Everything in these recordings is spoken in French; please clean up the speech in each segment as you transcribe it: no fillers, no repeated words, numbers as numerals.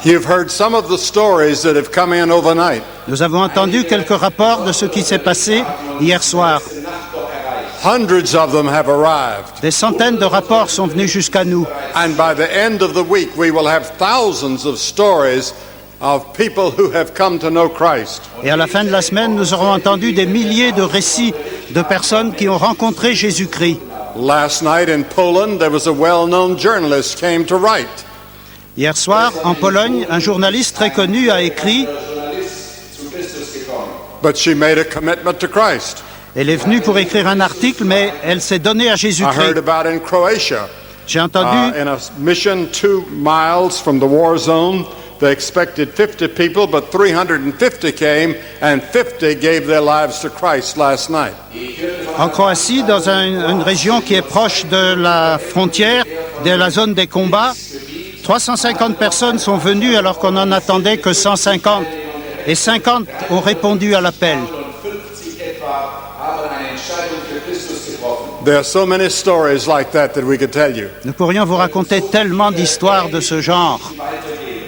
You've heard some of the stories that have come in overnight. Nous avons entendu quelques rapports de ce qui s'est passé hier soir. Hundreds of them have arrived. Des centaines de rapports sont venus jusqu'à nous. And by the end of the week, we will have thousands of stories of people who have come to know Christ. Et à la fin de la semaine, nous aurons entendu des milliers de récits de personnes qui ont rencontré Jésus-Christ. Last night in Poland, there was a well-known journalist came to write. Hier soir, en Pologne, un journaliste très connu a écrit But she made a commitment to Christ. Elle est venue pour écrire un article, mais elle s'est donnée à I heard Jésus-Christ. about in Croatia, J'ai entendu in a mission 2 miles from the war zone, they expected 50 people, but 350 came, and 50 gave their lives to Christ last night. en Croatie, dans une région qui est proche de la frontière, de la zone des combats, 350 personnes sont venues alors qu'on n'en attendait que 150. Et 50 ont répondu à l'appel. There are so many stories like that we could tell you. Nous pourrions vous raconter tellement d'histoires de ce genre.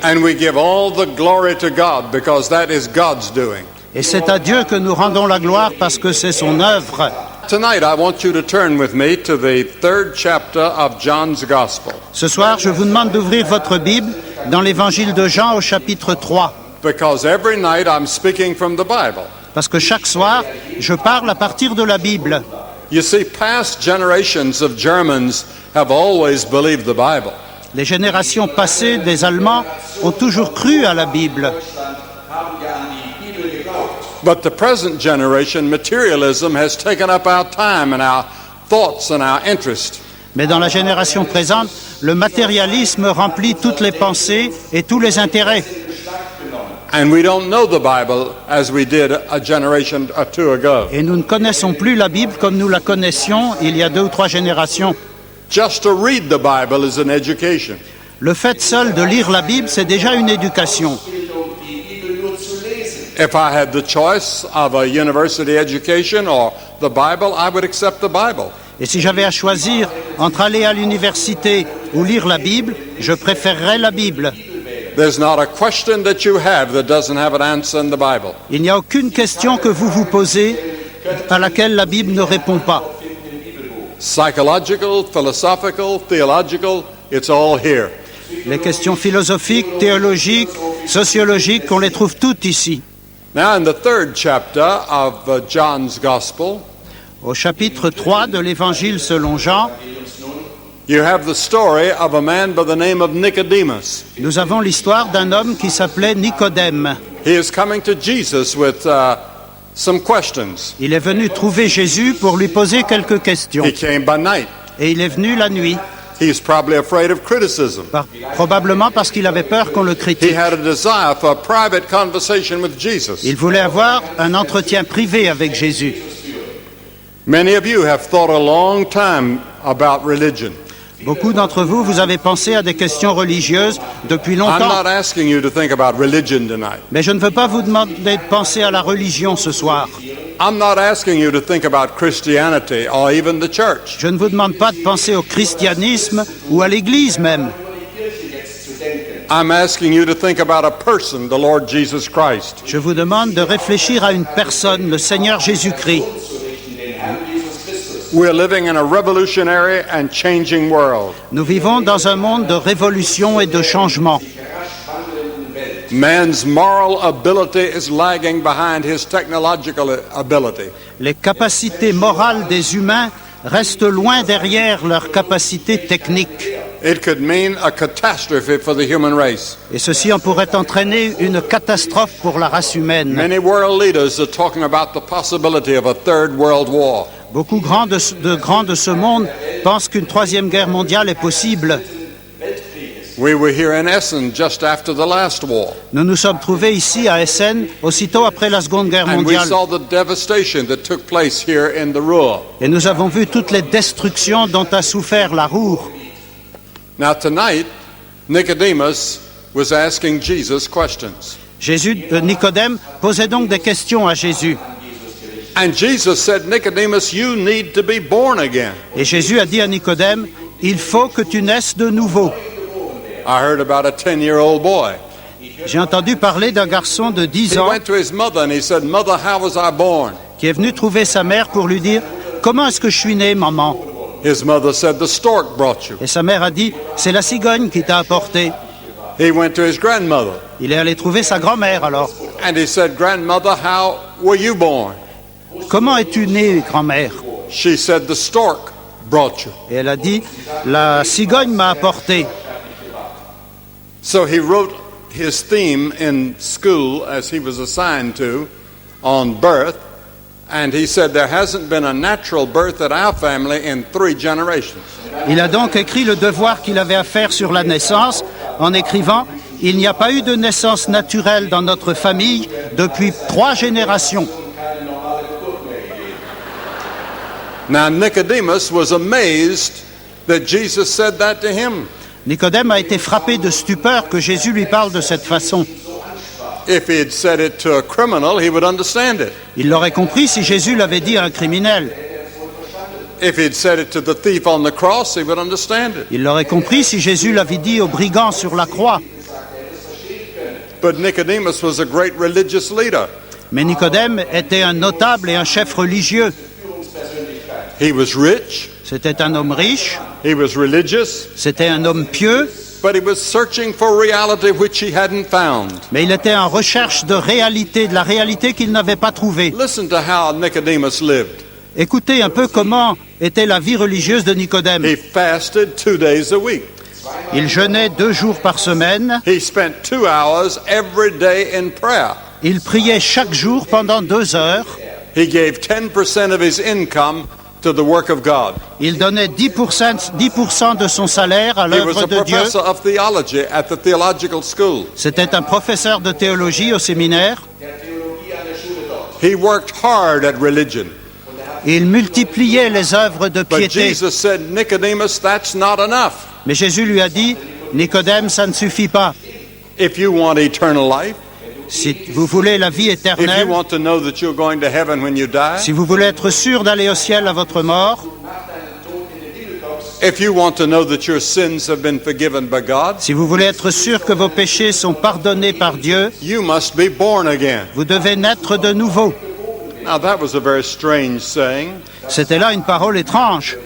And we give all the glory to God because that is God's doing. Et c'est à Dieu que nous rendons la gloire parce que c'est son œuvre. Tonight, I want you to turn with me to the 3rd chapter of John's Gospel. Ce soir, je vous demande d'ouvrir votre Bible dans l'Évangile de Jean au chapitre 3. Because every night I'm speaking from the Bible. Parce que chaque soir, je parle à partir de la Bible. You see, past generations of Germans have always believed the Bible. Les générations passées des Allemands ont toujours cru à la Bible. But the present generation, materialism has taken up our time and our thoughts and our interest. Mais dans la génération présente, le matérialisme remplit toutes les pensées et tous les intérêts. And we don't know the Bible as we did a generation or two ago. Et nous ne connaissons plus la Bible comme nous la connaissions il y a 2 ou 3 générations. Just to read the Bible is an education. Le fait seul de lire la Bible, c'est déjà une éducation. If I had the choice of a university education or the Bible, I would accept the Bible. Et si j'avais à choisir entre aller à l'université ou lire la Bible, je préférerais la Bible. There's not a question that you have that doesn't have an answer in the Bible. Il n'y a aucune question que vous vous posez à laquelle la Bible ne répond pas. Psychological, philosophical, theological, it's all here. Les questions philosophiques, théologiques, sociologiques, on les trouve toutes ici. Now, in the 3rd chapter of John's Gospel, Au chapitre 3 de l'Évangile selon Jean, you have the story of a man by the name of Nicodemus. nous avons l'histoire d'un homme qui s'appelait Nicodème. He is coming to Jesus with some questions. Il est venu trouver Jésus pour lui poser quelques questions. He came by night. Et il est venu la nuit, He's probably afraid of criticism. probablement parce qu'il avait peur qu'on le He critique. had a desire for a private conversation with Jesus. Il voulait avoir un entretien privé avec Jésus. Many of you have thought a long time about religion. Beaucoup d'entre vous, vous avez pensé à des questions religieuses depuis I'm longtemps. not asking you to think about religion tonight. Mais je ne veux pas vous demander de penser à la religion ce soir. I'm not asking you to think about Christianity or even the church. Je ne vous demande pas de penser au christianisme ou à l'Église même. I'm asking you to think about a person, the Lord Jesus Christ. Je vous demande de réfléchir à une personne, le Seigneur Jésus-Christ. We're living in a revolutionary and changing world. Nous vivons dans un monde de révolution et de changement. Man's moral ability is lagging behind his technological ability. Les capacités morales des humains restent loin derrière leurs capacités techniques. It could mean a catastrophe for the human race. Et ceci en pourrait entraîner une catastrophe pour la race humaine. Many world leaders are talking about the possibility of a third world war. Beaucoup de grands de ce monde pensent qu'une 3e guerre mondiale est possible. We were here in Essen just after the last war. Nous nous sommes trouvés ici à Essen, aussitôt après la Seconde Guerre And we mondiale. saw the devastation that took place here in the Ruhr. Et nous avons vu toutes les destructions dont a souffert la Ruhr. Now tonight, Nicodemus was asking Jesus questions. Nicodème posait donc des questions à Jésus. And Jesus said, Nicodemus, you need to be born again. Et Jésus a dit à Nicodème, il faut que tu naisses de nouveau. I heard about a 10-year-old boy. J'ai entendu parler d'un garçon de 10 He ans went to his mother and he said, "Mother, how was I born?" qui est venu trouver sa mère pour lui dire « Comment est-ce que je suis né, maman ?» His mother said, "The stork brought you." Et sa mère a dit « C'est la cigogne qui t'a apporté. He went to his grandmother » Il est allé trouver sa grand-mère alors. and he said, "Grandmother, how were you born?" « Comment es-tu né, grand-mère ?» She said, "The stork brought you." Et elle a dit « La cigogne m'a apporté. » So he wrote his theme in school as he was assigned to on birth, and he said there hasn't been a natural birth at our family in 3 generations. Il a donc écrit le devoir qu'il avait à faire sur la naissance en écrivant « Il n'y a pas eu de naissance naturelle dans notre famille depuis 3 générations. » Now Nicodemus was amazed that Jesus said that to him. Nicodème a été frappé de stupeur que Jésus lui parle de cette façon. If he had said it to a criminal, he would understand it. Il l'aurait compris si Jésus l'avait dit à un criminel. If he had said it to the thief on the cross, he would understand it. Il l'aurait compris si Jésus l'avait dit au brigand sur la croix. But Nicodemus was a great religious leader. Mais Nicodème était un notable et un chef religieux. He was rich, C'était un homme riche, he was religious, c'était un homme pieux, but he was searching for reality which he hadn't found. mais il était en recherche de réalité, de la réalité qu'il n'avait pas trouvée. Listen to how Nicodemus lived. Écoutez un peu comment était la vie religieuse de Nicodème. He fasted 2 days a week. Il jeûnait 2 jours par semaine, He spent 2 hours every day in prayer. il priait chaque jour pendant 2 heures, He gave 10% of his income to the work of God. il donnait 10% de son salaire à He was l'œuvre a de Dieu. professor of theology at the theological school. C'était un professeur de théologie au séminaire. He worked hard at religion. Il multipliait les œuvres de But piété. Jesus said, Nicodemus, that's not enough. Mais Jésus lui a dit, Nicodème, ça ne suffit pas. If you want eternal life, Si vous voulez la vie if you éternelle, want to know that you're going to heaven when you die, si vous voulez être sûr d'aller au ciel à votre mort, if you want to know that your sins have been forgiven by God, si vous voulez être sûr que vos péchés sont pardonnés par Dieu, you must be born again. vous devez naître de nouveau. Now that was a very strange saying. C'était là une parole étrange.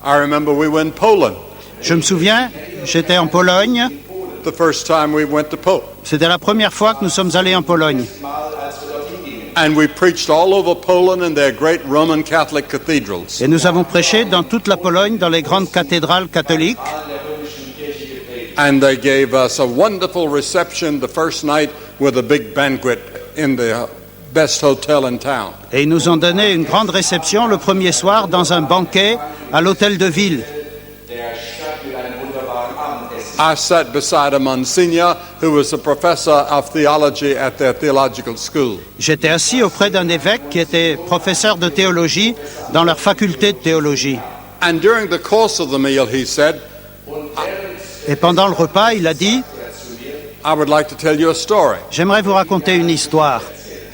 I remember we were in Poland Je me souviens, j'étais en Pologne. the first time we went to Poland. C'était la première fois que nous sommes allés en Pologne. And we preached all over Poland in their great Roman Catholic cathedrals. Et nous avons prêché dans toute la Pologne, dans les grandes cathédrales catholiques. And they gave us a wonderful reception the first night with a big banquet in the best hotel in town. Et ils nous ont donné une grande réception le premier soir dans un banquet à l'hôtel de ville. I sat beside a Monsignor who was a professor of theology at their theological school. J'étais assis auprès d'un évêque qui était professeur de théologie dans leur faculté de théologie. And during the course of the meal, he said, Et pendant le repas, il a dit I would like to tell you a story. « J'aimerais vous raconter une histoire.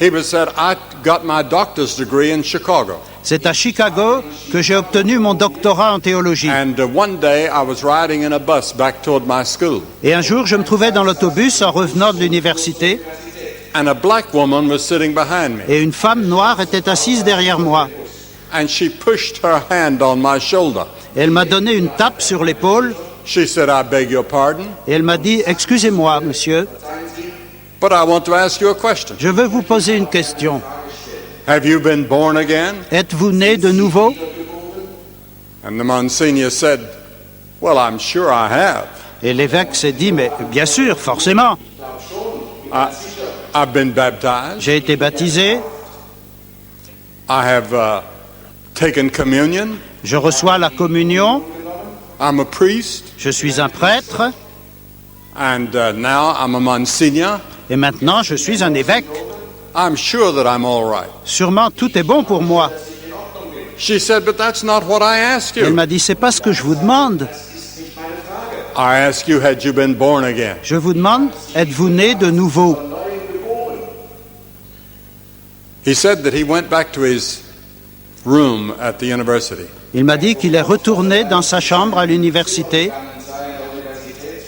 He said, I got my doctor's degree in Chicago. C'est à Chicago que j'ai obtenu mon doctorat en théologie. And one day I was riding in a bus back toward my school. Et un jour, je me trouvais dans l'autobus en revenant de l'université And a black woman was sitting behind me. et une femme noire était assise derrière moi. And she pushed her hand on my shoulder. Et elle m'a donné une tape sur l'épaule She said, I beg your pardon, et elle m'a dit « Excusez-moi, monsieur, but I want to ask you a question. je veux vous poser une question. Have you been born again? Êtes-vous né de nouveau ?» And the Monsignor said, well, I'm sure I have. Et l'évêque s'est dit « Mais bien sûr, forcément, I've been baptized. j'ai été baptisé, I have taken communion. je reçois la communion, I'm a priest. je suis un prêtre And now I'm a Monsignor. et maintenant je suis un évêque. I'm sure that I'm all right. Sûrement tout est bon pour moi. » She said, but that's not what I asked Elle you. m'a dit « C'est pas ce que je vous demande. I asked you, had you been born again? Je vous demande, êtes-vous né de nouveau ?» He said that he went back to his room at the university. Il m'a dit qu'il est retourné dans sa chambre à l'université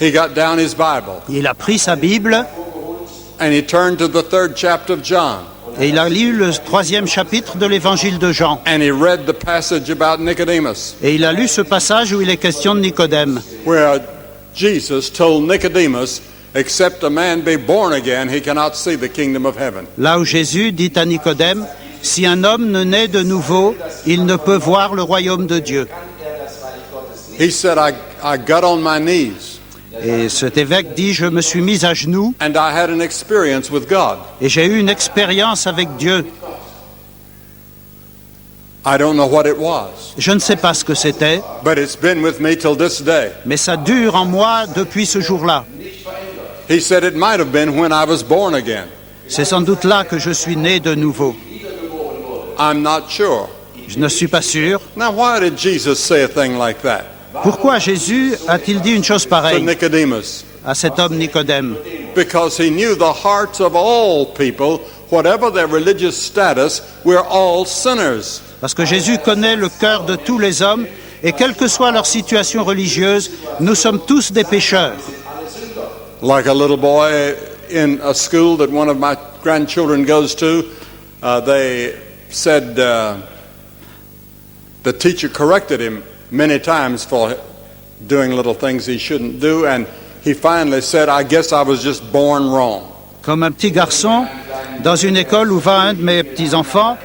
he got down his Bible Il a pris sa Bible and he turned to the 3rd chapter of John et il a lu le 3e chapitre de l'évangile de Jean. and he read the passage about Nicodemus, Et il a lu ce passage où il est question de Nicodème, where Jesus told Nicodemus, except a man be born again, he cannot see the kingdom of heaven. là où Jésus dit à Nicodème, « Si un homme ne naît de nouveau, il ne peut voir le royaume de Dieu. He said, I got on my knees » Et cet évêque dit, « Je me suis mis à genoux and I had an experience with God. et j'ai eu une expérience avec Dieu. I don't know what it was, Je ne sais pas ce que c'était, but it's been with me till this day. mais ça dure en moi depuis ce jour-là. He said it might have been when I was born again. C'est sans doute là que je suis né de nouveau. I'm not sure. Je ne suis pas sûr. Now, why did Jesus say a thing like that Pourquoi Jésus a-t-il dit une chose to pareille Nicodemus? à cet homme Nicodème? Because he knew the hearts of all people, whatever their religious status, we're all sinners. Parce que Jésus connaît le cœur de tous les hommes et quelle que soit leur situation religieuse, nous sommes tous des pécheurs. Like a little boy in a school that one of my grandchildren goes to, they said the teacher corrected him many times for doing little things he shouldn't do, and he finally said, I guess I was just born wrong. Comme un petit garçon, dans une école où va un de mes petits-enfants,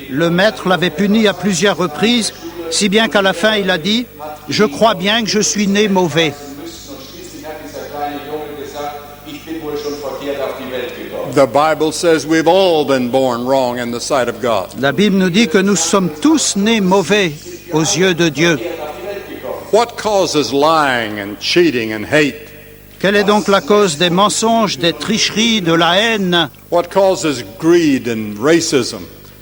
le maître l'avait puni à plusieurs reprises, si bien qu'à la fin il a dit « Je crois bien que je suis né mauvais ». The Bible says we've all been born wrong in the sight of God. La Bible nous dit que nous sommes tous nés mauvais aux yeux de Dieu. What causes lying and cheating and hate? Quelle est donc la cause des mensonges, des tricheries, de la haine? What causes greed and racism?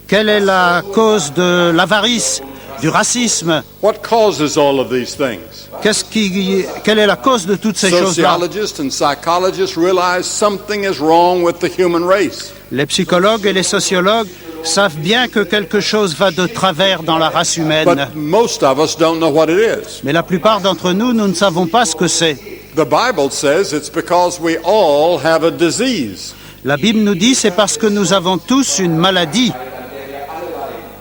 Quelle est la cause de l'avarice, du racisme? What causes all of these things? Quelle est la cause de toutes ces choses-là? Sociologists and psychologists realize something is wrong with the human race. Les psychologues et les sociologues savent bien que quelque chose va de travers dans la race humaine. But most of us don't know what it is. Mais la plupart d'entre nous, nous ne savons pas ce que c'est. The Bible says it's because we all have a disease. La Bible nous dit c'est parce que nous avons tous une maladie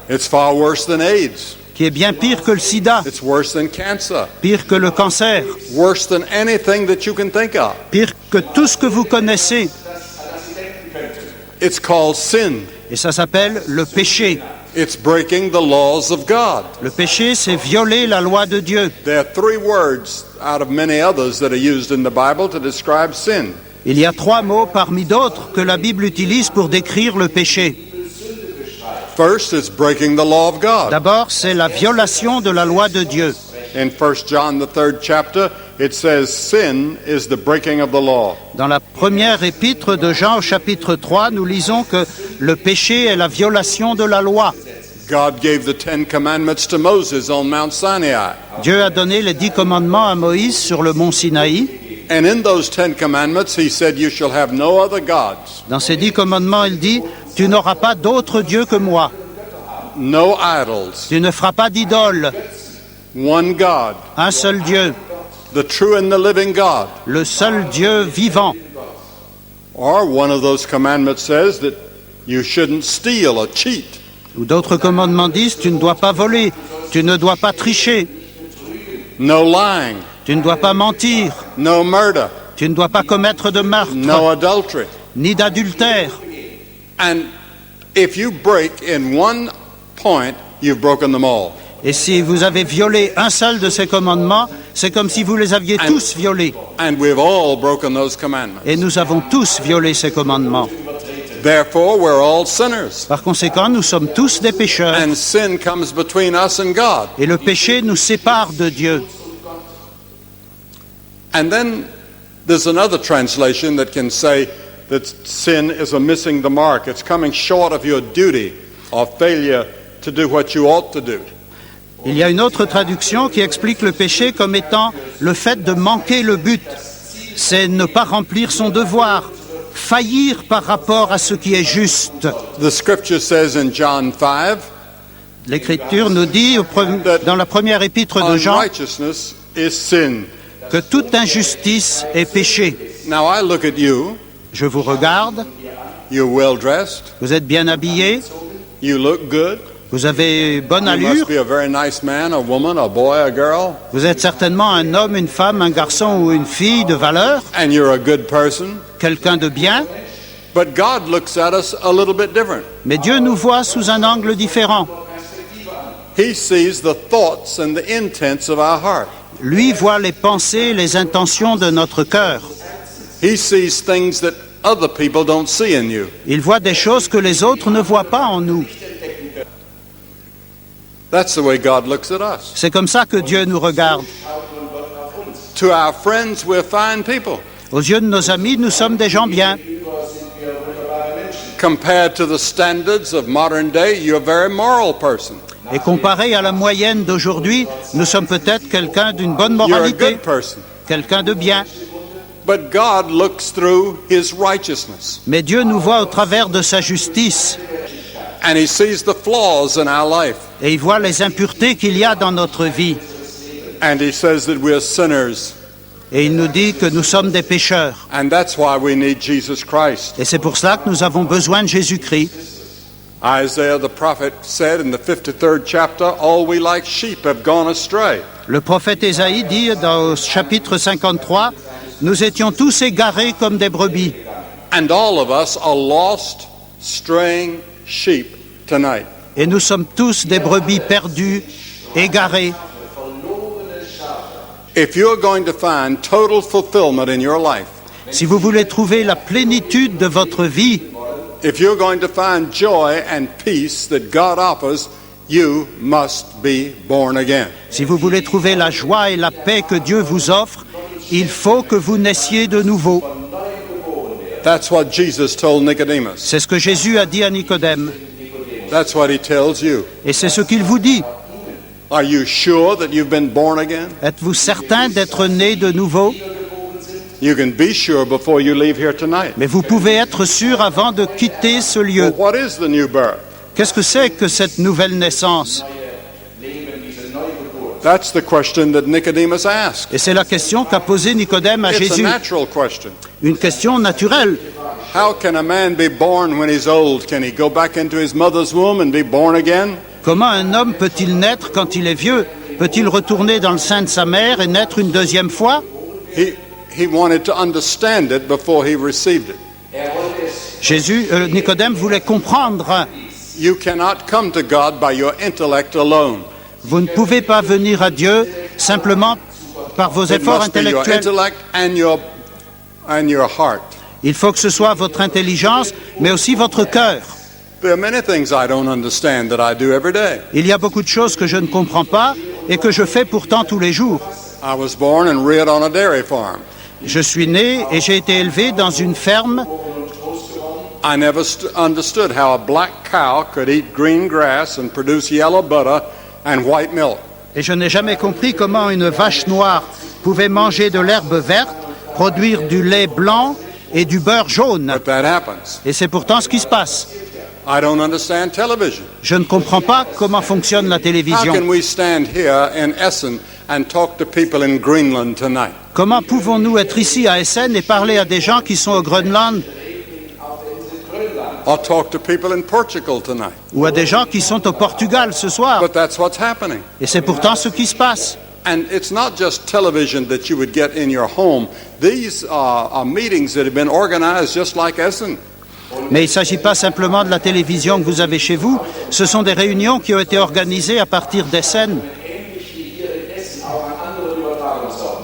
It's far worse than AIDS. qui est bien pire que le sida, It's worse than cancer. pire que le cancer, Worse than anything that you can think of. pire que tout ce que vous connaissez. It's called sin. Et ça s'appelle le péché. It's breaking the laws of God. Le péché, c'est violer la loi de Dieu. There are 3 words out of many others that are used in the Bible to describe sin. Il y a 3 mots parmi d'autres que la Bible utilise pour décrire le péché. First, it's breaking the law of God. D'abord, c'est la violation de la loi de Dieu. In 1 John, the 3rd chapter, it says sin is the breaking of the law. Dans la première épître de Jean au chapitre 3, nous lisons que le péché est la violation de la loi. God gave the 10 commandments to Moses on Mount Sinai. Dieu a donné les 10 commandements à Moïse sur le mont Sinaï. And in those 10 commandments, he said, you shall have no other gods, Dans ces 10 commandements, il dit « Tu n'auras pas d'autre Dieu que moi. no idols, Tu ne feras pas d'idole. one God, Un seul Dieu, the true and the living God. le seul Dieu vivant. » Or one of those commandments says that you shouldn't steal or cheat. Ou d'autres commandements disent « Tu ne dois pas voler. Tu ne dois pas tricher. No lying, Tu ne dois pas mentir. no murder, Tu ne dois pas commettre de meurtre, no adultery. ni d'adultère. » And if you break in one point, you've broken them all. Et si vous avez violé un seul de ces commandements, c'est comme si vous les aviez tous violés. And we've all broken those commandments. Et nous avons tous violé ces commandements. Therefore, we're all sinners. Par conséquent, nous sommes tous des pécheurs. And sin comes between us and God. Et le péché nous sépare de Dieu. And then there's another translation that can say that sin is a missing the mark. It's coming short of your duty or failure to do what you ought to do. Il y a une autre traduction qui explique le péché comme étant le fait de manquer le but. C'est ne pas remplir son devoir, faillir par rapport à ce qui est juste. The scripture says in John 5, L'Écriture nous dit dans la première épître de Jean unrighteousness is sin. que toute injustice est péché. Now I look at you, Je vous regarde, you're well dressed, vous êtes bien habillé, you look good, vous avez bonne you allure, must be a very nice man, a woman, a boy, a girl, vous êtes certainement un homme, une femme, un garçon ou une fille de valeur, and you're a good person. quelqu'un de bien, But God looks at us a little bit different. mais Dieu nous voit sous un angle différent. He sees the thoughts and the intents of our heart. Lui voit les pensées, les intentions de notre cœur. He sees things that other people don't see in you. Il voit des choses que les autres ne voient pas en nous. That's the way God looks at us. C'est comme ça que Dieu nous regarde. To our friends, we're fine people. Aux yeux de nos amis, nous sommes des gens bien. Compared to the standards of modern day, you're a very moral person. Et comparé à la moyenne d'aujourd'hui, nous sommes peut-être quelqu'un d'une bonne You're a moralité, good person. quelqu'un de bien. But God looks through His righteousness, Mais Dieu nous voit au travers de sa justice and He sees the flaws in our life, et il voit les impuretés qu'il y a dans notre vie. and He says that we're sinners, Et il nous dit que nous sommes des pécheurs. and that's why we need Jesus Christ. Et c'est pour cela que nous avons besoin de Jésus-Christ. Isaiah the prophet said in the 53rd chapter, all we like sheep have gone astray. Le prophète Ésaïe dit dans le chapitre 53, « Nous étions tous égarés comme des brebis. And all of us are lost, straying sheep tonight. Et nous sommes tous des brebis perdues, égarées. If you're going to find total fulfillment in your life, Si vous voulez trouver la plénitude de votre vie, if you're going to find joy and peace that God offers, you must be born again. si vous voulez trouver la joie et la paix que Dieu vous offre, il faut que vous naissiez de nouveau. That's what Jesus told Nicodemus. C'est ce que Jésus a dit à Nicodème. That's what He tells you. Et c'est ce qu'il vous dit. Are you sure that you've been born again? Êtes-vous certain d'être né de nouveau? You can be sure before you leave here tonight. Mais vous pouvez être sûr avant de quitter ce Well, lieu. what is the new birth? Qu'est-ce que c'est que cette nouvelle naissance? That's the question that Nicodemus asked. Et c'est la question qu'a posée Nicodème à It's a Jésus. natural question. Une question naturelle. How can a man be born when he's old? Can he go back into his mother's womb and be born again? Comment un homme peut-il naître quand il est vieux? Peut-il retourner dans le sein de sa mère et naître une deuxième fois? He wanted to understand it before he received it. Nicodème voulait comprendre. You cannot come to God by your intellect alone. Vous ne pouvez pas venir à Dieu simplement par vos It efforts must be your intellectuels. intellect and your heart. Il faut que ce soit votre intelligence, mais aussi votre cœur. There are many things I don't understand that I do every day. Il y a beaucoup de choses que je ne comprends pas et que je fais pourtant tous les jours. I was born and reared on a dairy farm. Je suis né et j'ai été élevé dans une ferme. I never understood how a black cow could eat green grass and produce yellow butter and white milk. Et je n'ai jamais compris comment une vache noire pouvait manger de l'herbe verte, produire du lait blanc et du beurre jaune. But that happens. Et c'est pourtant ce qui se passe. I don't understand television. Je ne comprends pas comment fonctionne la How télévision. can we stand here in Essen and talk to people in Greenland tonight? Comment pouvons-nous être ici à Essen et parler à des gens qui sont au Groenland Or talk to people in Portugal tonight? ou à des gens qui sont au Portugal ce soir? But that's what's happening. Et c'est pourtant ce qui se passe. And it's not just television that you would get in your home. These are meetings that have been organized just like Essen. Mais il ne s'agit pas simplement de la télévision que vous avez chez vous, ce sont des réunions qui ont été organisées à partir d'Essen.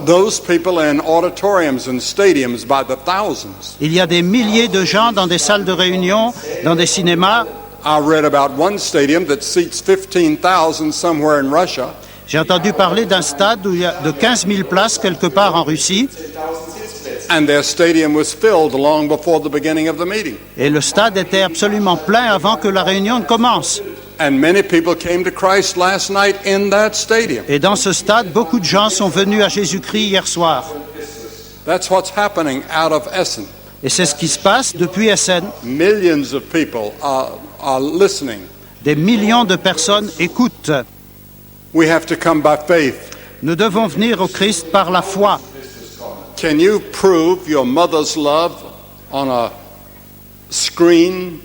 Those people are in auditoriums and stadiums by the thousands. Il y a des milliers de gens dans des salles de réunion, dans des cinémas. I read about one stadium that seats 15,000 somewhere in Russia. J'ai entendu parler d'un stade où il y a de 15 000 places quelque part en Russie. And their stadium was filled long before the beginning of the meeting. Et le stade était absolument plein avant que la réunion ne commence. And many people came to Christ last night in that stadium. Et dans ce stade, beaucoup de gens sont venus à Jésus-Christ hier soir. That's what's happening out of Essen. Et c'est ce qui se passe depuis Essen. Millions of people are listening. Des millions de personnes écoutent. We have to come by faith. Nous devons venir au Christ par la foi. can you prove your mother's love on a screen?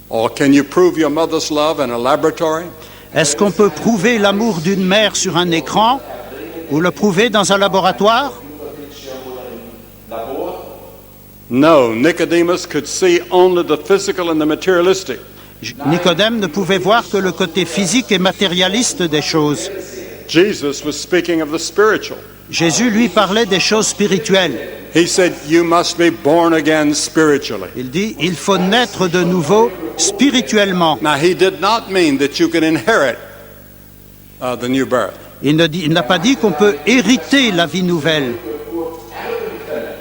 Or can you prove your mother's love in a laboratory? Est-ce qu'on peut prouver l'amour d'une mère sur un écran ou le prouver dans un laboratoire? No, Nicodemus could see only the physical and the materialistic. Nicodème ne pouvait voir que le côté physique et matérialiste des choses. Jesus was speaking of the spiritual. Jésus, lui, parlait des choses spirituelles. He said, you must be born again spiritually. Il dit, il faut naître de nouveau spirituellement. Now, he did not mean that you can inherit the new birth. Il n'a pas dit qu'on peut hériter la vie nouvelle.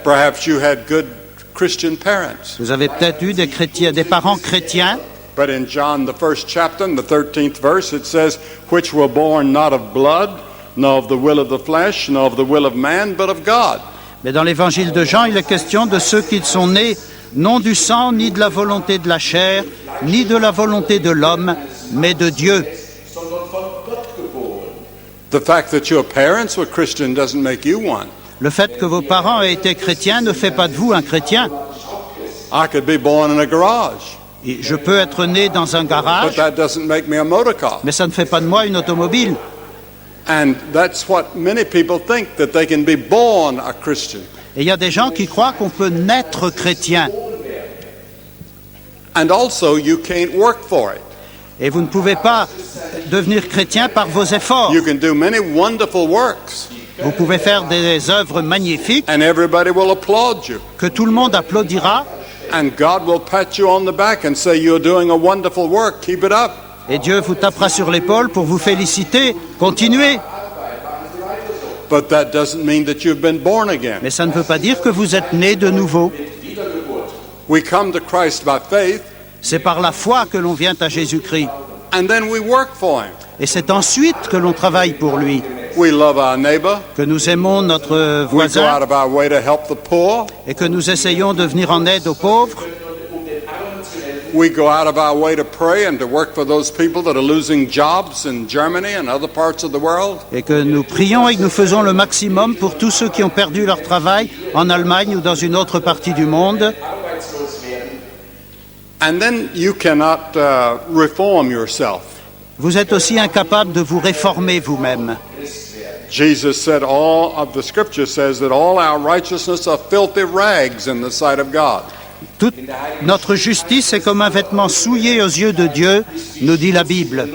Perhaps you had good Christian parents. Vous avez peut-être eu des parents chrétiens, But in John, the 1st chapter, in the 13th verse, it says, which were born not of blood, nor of the will of the flesh, nor of the will of man, but of God. mais dans l'évangile de Jean, il est question de ceux qui sont nés non du sang, ni de la volonté de la chair, ni de la volonté de l'homme, mais de Dieu. The fact that your parents were Christian doesn't make you one. Le fait que vos parents aient été chrétiens ne fait pas de vous un chrétien. I could be born in a garage, Et je peux être né dans un but garage, that doesn't make me a motor car. mais ça ne fait pas de moi une automobile. And that's what many people think, that they can be born a Christian. Et il y a des gens qui croient qu'on peut naître chrétien. And also, you can't work for it. Et vous ne pouvez pas devenir chrétien par vos efforts. You can do many wonderful works, Vous pouvez faire des œuvres magnifiques and everybody will applaud you. que tout le monde applaudira. And God will pat you on the back and say, you're doing a wonderful work, keep it up. Et Dieu vous tapera sur l'épaule pour vous féliciter. Continuez. But that doesn't mean that you've been born again. Mais ça ne veut pas dire que vous êtes né de nouveau. We come to Christ by faith, C'est par la foi que l'on vient à Jésus-Christ. and then we work for Him. Et c'est ensuite que l'on travaille pour lui, We love our neighbor. que nous aimons notre We go out voisin of our way to help the poor. et que nous essayons de venir en aide aux pauvres. We go out of our way to pray and to work for those people that are losing jobs in Germany and other parts of the world. Et que nous prions et que nous faisons le maximum pour tous ceux qui ont perdu leur travail en Allemagne ou dans une autre partie du monde. And then you cannot reform yourself. Vous êtes aussi incapable de vous réformer vous-même. Jesus said, all of the scripture says that all our righteousness are filthy rags in the sight of God. Toute notre justice est comme un vêtement souillé aux yeux de Dieu, nous dit la Bible.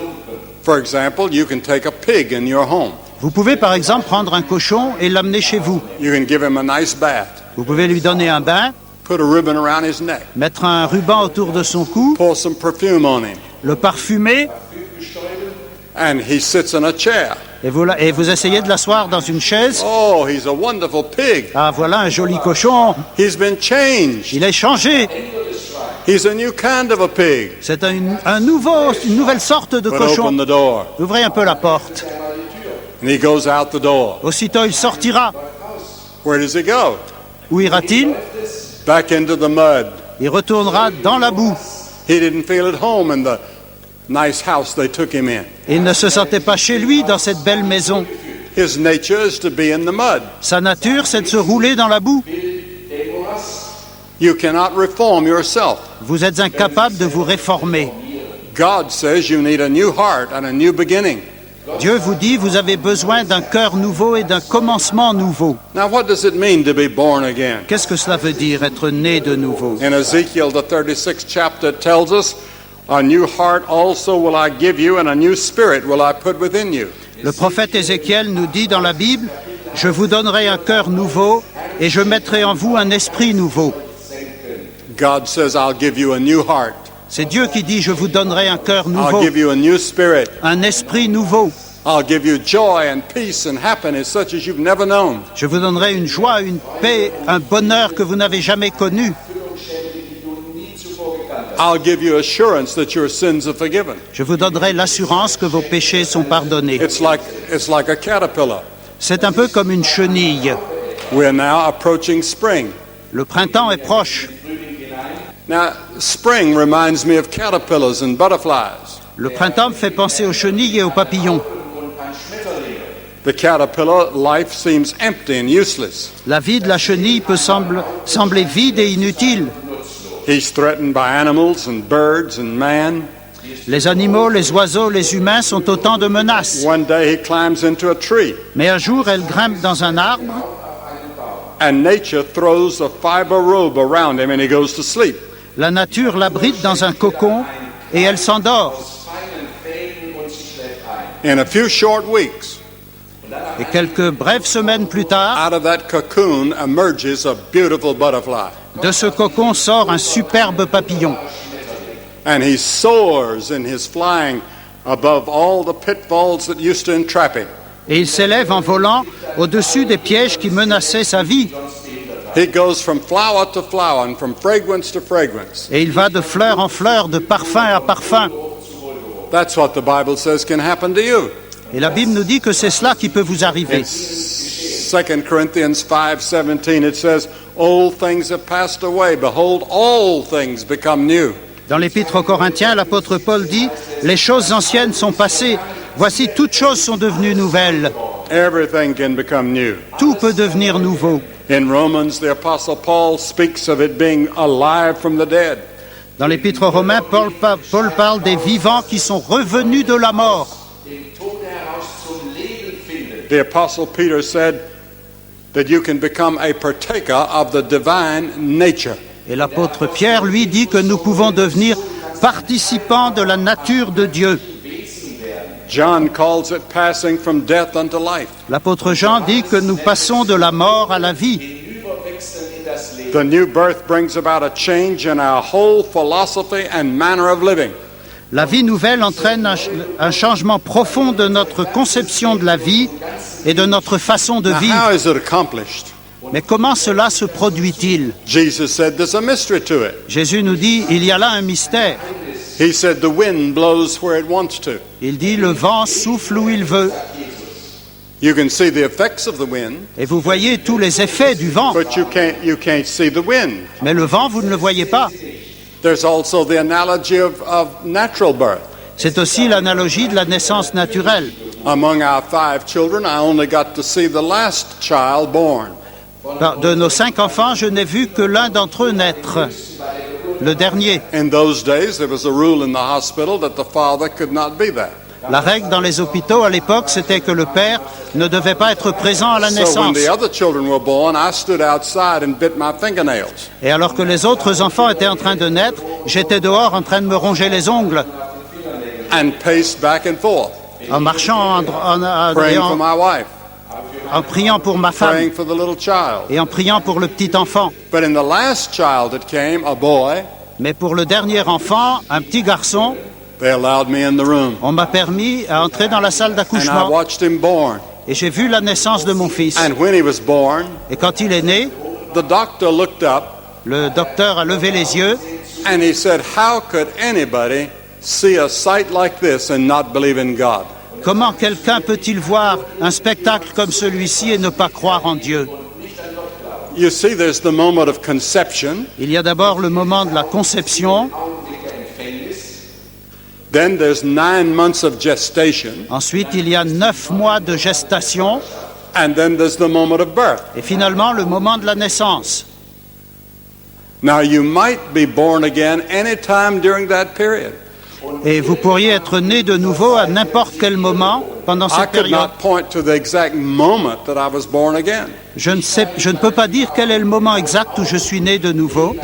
For example, you can take a pig in your home. Vous pouvez par exemple prendre un cochon et l'amener chez vous. You can give him a nice bath, Vous pouvez lui donner un bain, put a ribbon around his neck, mettre un ruban autour de son cou, pour some perfume on him, le parfumer and he sits in a chair. et vous essayez de l'asseoir dans une chaise. Oh, he's a wonderful pig. Ah, voilà un joli cochon. He's been changed. Il est changé. He's a new kind of a pig. C'est une nouvelle sorte de But cochon. open the door, Ouvrez un peu la porte. and he goes out the door. Aussitôt, il sortira. Where does he go? Où ira-t-il? Back into the mud. Il retournera dans la boue. He didn't feel at home in the nice house they took him in. Il ne se sentait pas chez lui dans cette belle maison. His nature is to be in the mud. Sa nature, c'est de se rouler dans la boue. You cannot reform yourself. Vous êtes incapable de vous réformer. God says you need a new heart and a new beginning. Dieu vous dit, vous avez besoin d'un cœur nouveau et d'un commencement nouveau. Now, what does it mean to be born again? Qu'est-ce que cela veut dire, être né de nouveau? In Ezekiel, the 36th chapter tells us, a new heart also will I give you, and a new spirit will I put within you. Le prophète Ézéchiel nous dit dans la Bible, « Je vous donnerai un cœur nouveau et je mettrai en vous un esprit nouveau. God says, I'll give you a new heart. » C'est Dieu qui dit, « Je vous donnerai un cœur I'll nouveau, give you a new spirit. un esprit nouveau. I'll give you joy and peace and happiness such as you've never known. Je vous donnerai une joie, une paix, un bonheur que vous n'avez jamais connu. I'll give you assurance that your sins are forgiven. Je vous donnerai l'assurance que vos péchés sont pardonnés. » It's like a caterpillar. C'est un peu comme une chenille. We're now approaching spring. Le printemps est proche. Now, spring reminds me of caterpillars and butterflies. Le printemps me fait penser aux chenilles et aux papillons. The caterpillar life seems empty and useless. La vie de la chenille peut sembler vide et inutile. He's threatened by animals and birds and man. Les animaux, les oiseaux, les humains sont autant de menaces. One day he climbs into a tree, Mais un jour, elle grimpe dans un arbre and nature throws a fiber robe around him and he goes to sleep. La nature l'abrite dans un cocon et elle s'endort. In a few short weeks, Et quelques brèves semaines plus tard, out of that cocoon emerges a beautiful butterfly. de ce cocon sort un superbe papillon. And he soars in his flying above all the pitfalls that used to entrap him. Et il s'élève en volant au-dessus des pièges qui menaçaient sa vie. He goes from flower to flower and from fragrance to fragrance. Et il va de fleur en fleur, de parfum à parfum. That's what the Bible says can happen to you. Et la Bible nous dit que c'est cela qui peut vous arriver. In 2 Corinthians 5:17 it says, "Old things have passed away, behold, all things become new." Dans l'Épître aux Corinthiens, l'apôtre Paul dit « Les choses anciennes sont passées, voici toutes choses sont devenues nouvelles. Everything can become new. Tout peut devenir nouveau. » In Romans, the Apostle Paul speaks of it being alive from the dead. Dans l'Épître aux Romains, Paul parle des vivants qui sont revenus de la mort. The Apostle Peter said that you can become a partaker of the divine nature. Et l'apôtre Pierre, lui, dit que nous pouvons devenir participants de la nature de Dieu. John calls it passing from death unto life. L'apôtre Jean dit que nous passons de la mort à la vie. The new birth brings about a change in our whole philosophy and manner of living. La vie nouvelle entraîne un changement profond de notre conception de la vie et de notre façon de Now, vivre. how is it accomplished? Mais comment cela se produit-il? Jesus said there's a mystery to it. Jésus nous dit, il y a là un mystère. He said the wind blows where it wants to. Il dit, le vent souffle où il veut. You can see the effects of the wind, Et vous voyez tous les effets du vent. but you can't see the wind. Mais le vent, vous ne le voyez pas. There's also the analogy of natural birth. C'est aussi l'analogie de la naissance naturelle. Among our 5 children, I only got to see the last child born. De nos 5 enfants, je n'ai vu que l'un d'entre eux naître, le dernier. In those days, there was a rule in the hospital that the father could not be there. La règle dans les hôpitaux à l'époque, c'était que le père ne devait pas être présent à la So when naissance. the other children were born, I stood outside and bit my fingernails Et alors que les autres enfants étaient en train de naître, j'étais dehors en train de me ronger les ongles, and paced back and forth, en marchant, praying for my wife, en priant pour ma femme praying for the little child. et en priant pour le petit enfant. But in the last child that came, a boy, Mais pour le dernier enfant, un petit garçon, they allowed me in the room. on m'a permis à entrer dans la salle And I d'accouchement. watched him born. Et j'ai vu la naissance de mon fils. And when he was born, Et quand il est né, the doctor looked up le docteur a levé les yeux and he said, "How could anybody see a sight like this and not believe in God?" Comment quelqu'un peut-il voir un spectacle comme celui-ci et ne pas croire en Dieu? You see, there's the moment of conception, Il y a d'abord le moment de la conception, then there's 9 months of gestation, ensuite il y a 9 mois de gestation, and then there's the moment of birth. et finalement le moment de la naissance. Now, you might be born again any time during that period. Et vous pourriez être né de nouveau à n'importe quel moment pendant I cette could période. not point to the exact moment that I was born again, Je ne peux pas dire quel est le moment exact où je suis né de nouveau,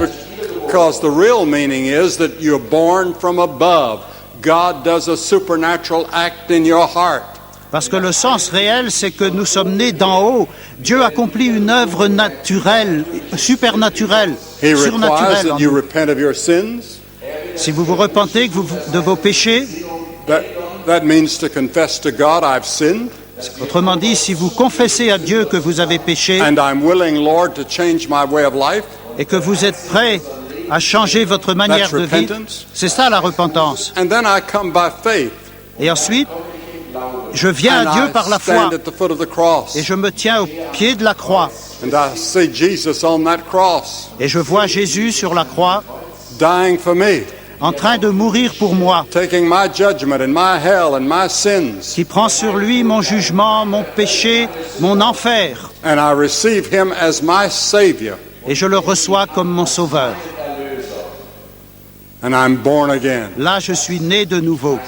because the real meaning is that you're born from above. God does a supernatural act in your heart. parce que le sens réel, c'est que nous sommes nés d'en haut. Dieu accomplit une œuvre naturelle, supernaturelle, He requires surnaturelle. en that you nous. repent of your sins. Si vous vous repentez de vos péchés, That means to confess to God, I've sinned, autrement dit, si vous confessez à Dieu que vous avez péché and I'm willing, Lord, to change my way of life. et que vous êtes prêt à changer votre manière That's de vivre, repentance. c'est ça la repentance. And then I come by faith, Et ensuite, je viens and à Dieu I par la foi stand at the foot of the cross, et je me tiens au pied de la croix and I see Jesus on that cross, et je vois Jésus sur la croix dying for me. en train de mourir pour moi, taking my judgment and my hell and my sins, qui prend sur lui mon jugement, mon péché, mon enfer, and I receive him as my Savior, et je le reçois comme mon sauveur. and I'm born again. Là, je suis né de nouveau.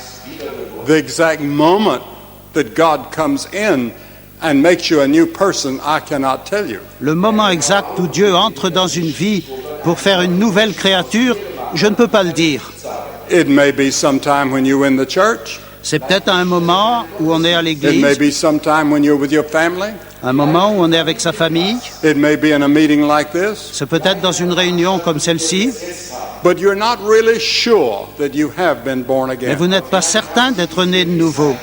The exact moment that God comes in and makes you a new person, I cannot tell you. Le moment exact où Dieu entre dans une vie pour faire une nouvelle créature, je ne peux pas le dire. It may be sometime when you're in the church. C'est peut-être à un moment où on est à It may l'église, be sometime when you're with your family. un moment où on est avec sa famille, It may be in a meeting like this. c'est peut-être dans une réunion comme celle-ci, But you're not really sure that you have been born mais again. vous n'êtes pas certain d'être né de nouveau.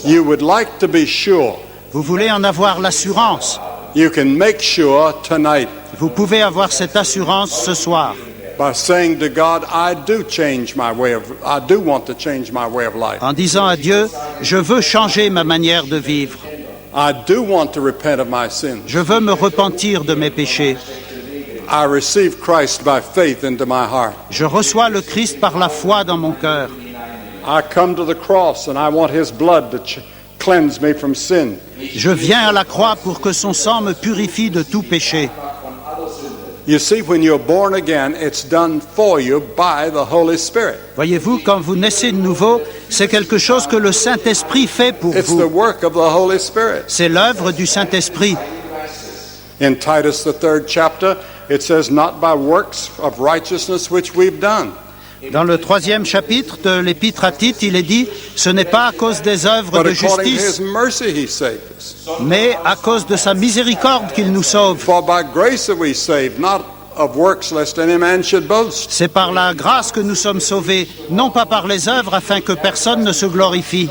You would like to be sure. Vous voulez en avoir l'assurance. You can make sure tonight Vous pouvez avoir cette assurance ce soir by saying to God, I do want to change my way of life. en disant à Dieu, je veux changer ma manière de vivre. I do want to repent of my sins. Je veux me repentir de mes péchés. I receive Christ by faith into my heart. Je reçois le Christ par la foi dans mon cœur. I come to the cross and I want his blood to cleanse me from sin. Je viens à la croix pour que son sang me purifie de tout péché. You see, when you're born again, it's done for you by the Holy Spirit. Voyez-vous, quand vous naissez de nouveau, c'est quelque chose que le Saint-Esprit fait pour It's the vous. work of the Holy Spirit. C'est l'œuvre du Saint-Esprit. In Titus, the 3rd chapter, it says, not by works of righteousness which we've done. Dans le 3e chapitre de l'Épître à Tite, il est dit, ce n'est pas à cause des œuvres But de according to justice, his mercy, he saved us. mais à cause de sa miséricorde qu'il nous sauve. For by grace are we saved, not of works, lest any man should boast. C'est par la grâce que nous sommes sauvés, non pas par les œuvres, afin que personne ne se glorifie.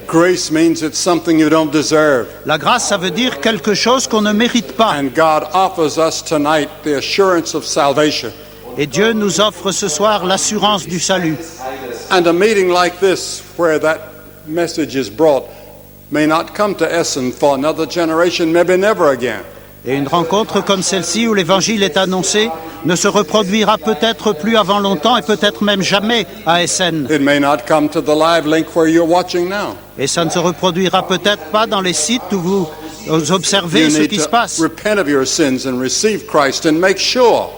Grace means it's something you don't deserve. La grâce, ça veut dire quelque chose qu'on ne mérite pas. And God offers us tonight the assurance of salvation. Et Dieu nous offre ce soir l'assurance du salut. And a meeting like this, where that message is brought, may not come to Essen for another generation, maybe never again. Et une rencontre comme celle-ci où l'évangile est annoncé ne se reproduira peut-être plus avant longtemps et peut-être même jamais à Essen. It may not come to the live link where you're watching now. Et ça ne se reproduira peut-être pas dans les sites où vous observez You ce need qui se to passe. repent of your sins and receive Christ and make sure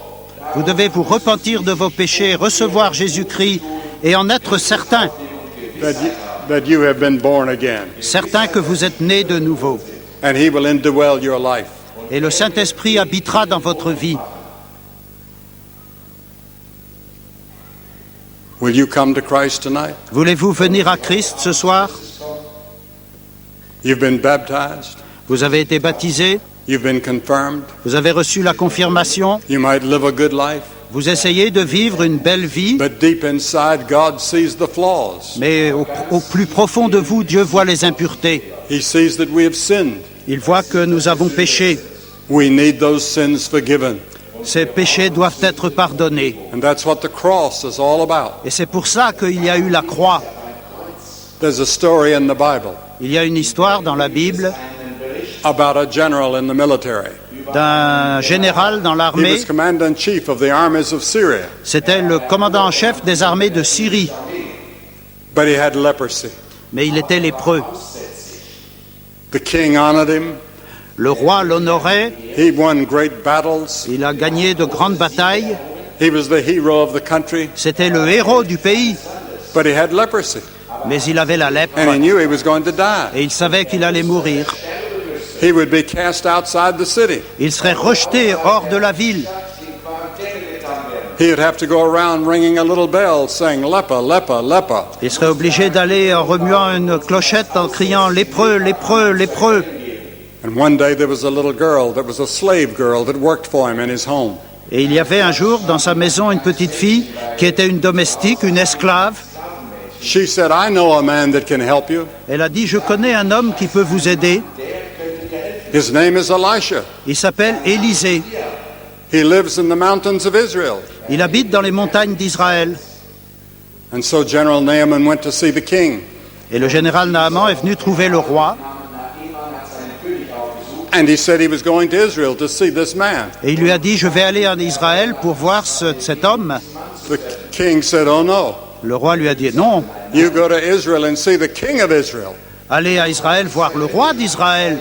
Vous devez vous repentir de vos péchés, recevoir Jésus-Christ et en être certain, that you have been born again. certain que vous êtes né de nouveau. And He will indwell your life. Et le Saint-Esprit habitera dans votre vie. Will you come to Christ tonight? Voulez-vous venir à Christ ce soir? You've been baptized. Vous avez été baptisé, You've been confirmed. vous avez reçu la confirmation, You might live a good life. vous essayez de vivre une belle vie, But deep inside, God sees the flaws. mais au plus profond de vous, Dieu voit les impuretés. He sees that we have sinned. Il voit que nous avons péché. We need those sins forgiven. Ces péchés doivent être pardonnés. And that's what the cross is all about. Et c'est pour ça qu'il y a eu la croix. There's a story in the Bible Il y a une histoire dans la Bible about a general in the military. d'un général dans He l'armée. was commander-in-chief of the armies of Syria, C'était le commandant en chef des armées de Syrie, but he had leprosy. mais il était lépreux. The king honored him. Le roi l'honorait, He won great battles. il a gagné de grandes batailles, He was the hero of the country, c'était le héros du pays, but he had leprosy. mais il avait la lèpre And he knew he was going to die. et il savait qu'il allait mourir. He would be cast outside the city. Il serait rejeté hors de la ville. He'd have to go around ringing a little bell saying, leper, leper, leper. Il serait obligé d'aller en remuant une clochette en criant « lépreux, lépreux, lépreux ». And one day there was a little girl that was a slave girl that worked for him in his home. Et il y avait un jour dans sa maison une petite fille qui était une domestique, une esclave. She said, I know a man that can help you. Elle a dit « Je connais un homme qui peut vous aider. His name is Elisha. Il s'appelle Élisée. He lives in the mountains of Israel. Il habite dans les montagnes d'Israël. » And so General Naaman went to see the king. Et le général Naaman est venu trouver le roi. And he said he was going to Israel to see this man. Et il lui a dit « Je vais aller en Israël pour voir cet homme. king said, "Oh no, Le roi lui a dit non, you go to Israel and see the king of Israel. allez à Israël voir le roi d'Israël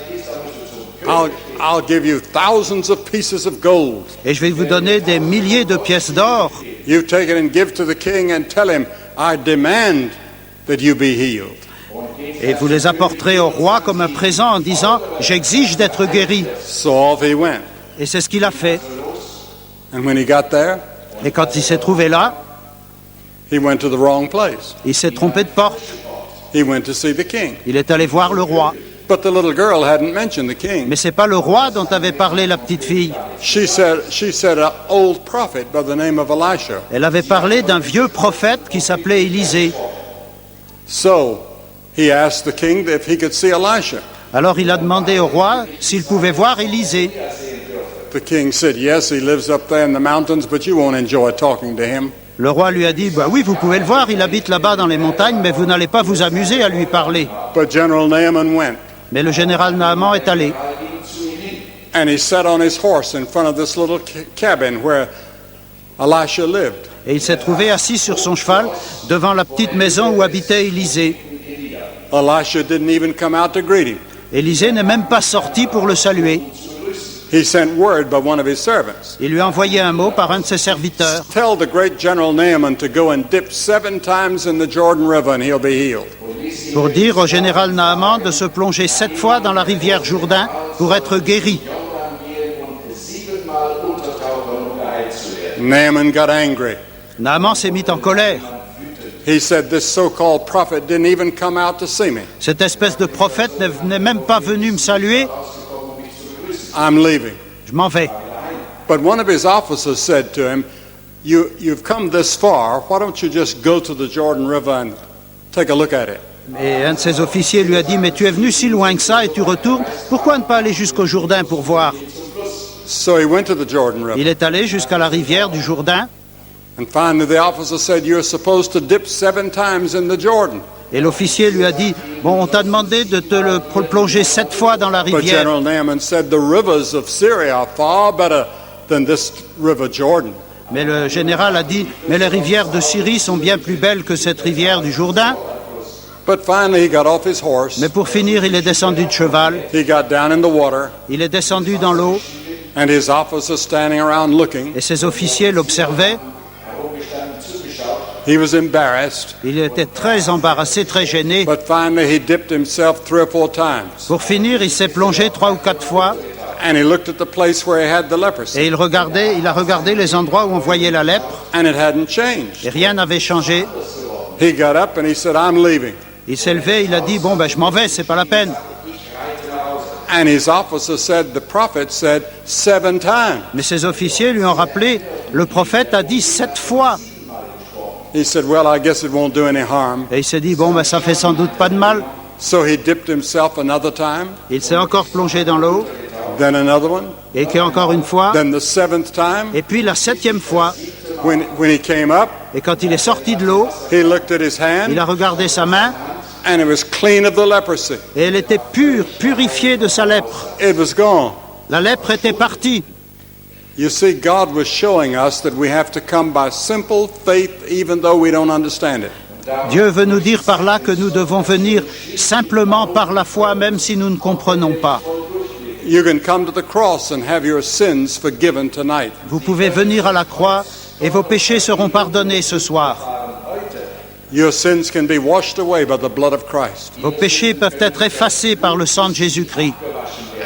I'll give you thousands of pieces of gold. et je vais vous donner des milliers de pièces d'or. You take it and give to the king and tell him, I demand that you be healed." Et vous les apporterez au roi comme un présent en disant « J'exige d'être guéri So off he went. ». Et c'est ce qu'il a fait. And when he got there, Et quand il s'est trouvé là, he went to the wrong place. il s'est trompé de porte. He went to see the king. Il est allé voir le roi. But the little girl hadn't mentioned the king. Mais c'est pas le roi dont avait parlé la petite fille. She said an old prophet by the name of Elisha. Elle avait parlé d'un vieux prophète qui s'appelait Élisée. So he asked the king if he could see Elisha. Alors il a demandé au roi s'il pouvait voir Élisée. The king said, "Yes, he lives up there in the mountains, but you won't enjoy talking to him." Le roi lui a dit bah oui, vous pouvez le voir, il habite là-bas dans les montagnes, mais vous n'allez pas vous amuser à lui parler. But General Naaman went, Mais le général Naaman est allé. and he sat on his horse in front of this little cabin where Elisha lived. Et il s'est trouvé assis sur son cheval devant la petite maison où habitait Élisée. Elisha didn't even come out to greet him. Élisée n'est même pas sorti pour le saluer. He sent word by one of his servants. Il lui a envoyé un mot par un de ses serviteurs. Tell the great General Naaman to go and dip 7 times in the Jordan River and he'll be healed. Pour dire au général Naaman de se plonger 7 fois dans la rivière Jourdain pour être guéri. Naaman got angry. Naaman s'est mis en colère. He said, "This so-called prophet didn't even come out to see me. Cette espèce de prophète n'est même pas venu me saluer. I'm leaving." Je m'en vais. But one of his officers said to him, You've come this far, why don't you just go to the Jordan River and take a look at it? Et un de ses officiers lui a dit, mais tu es venu si loin que ça et tu retournes, pourquoi ne pas aller jusqu'au Jourdain pour voir? So he went to the Jordan River. Il est allé jusqu'à la rivière du Jourdain And finally the officer said, "You're supposed to dip 7 times in the Jordan." et l'officier lui a dit, bon, on t'a demandé de te le plonger 7 fois dans la But rivière. General Naaman said, "The rivers of Syria are far better than this river Jordan." Mais le général a dit, mais les rivières de Syrie sont bien plus belles que cette rivière du Jourdain. But finally he got off his horse. Mais pour finir, il est descendu de cheval, He got down in the water, il est descendu dans l'eau and his officers standing around looking. et ses officiers l'observaient. He was embarrassed, Il était très embarrassé, très gêné. but finally he dipped himself 3 or 4 times. Pour finir, il s'est plongé 3 ou 4 fois And he looked at the place where he had the leprosy, et il a regardé les endroits où on voyait la lèpre and it hadn't changed. et rien n'avait changé. He got up and he said, "I'm leaving." Il s'est levé, il a dit, bon, ben je m'en vais, c'est pas la peine. And his officer said, the prophet said 7 times. Mais ses officiers lui ont rappelé, le prophète a dit 7 fois. He said, "Well, I guess it won't do any harm." Et il s'est dit, bon, ben ça fait sans doute pas de mal. So he dipped himself another time, Il s'est encore plongé dans l'eau, then another one, et encore une fois, then the 7th time. et puis la 7e fois. When he came up, Et quand il est sorti de l'eau, he looked at his il hand, a regardé sa main, and it was clean of the leprosy. et elle était pure, purifiée de sa lèpre. It was gone. La lèpre était partie. You see, God was showing us that we have to come by simple faith even though we don't understand it. Dieu veut nous dire par là que nous devons venir simplement par la foi, même si nous ne comprenons pas. You can come to the cross and have your sins forgiven tonight. Vous pouvez venir à la croix et vos péchés seront pardonnés ce soir. Your sins can be washed away by the blood of Christ. Vos péchés peuvent être effacés par le sang de Jésus-Christ.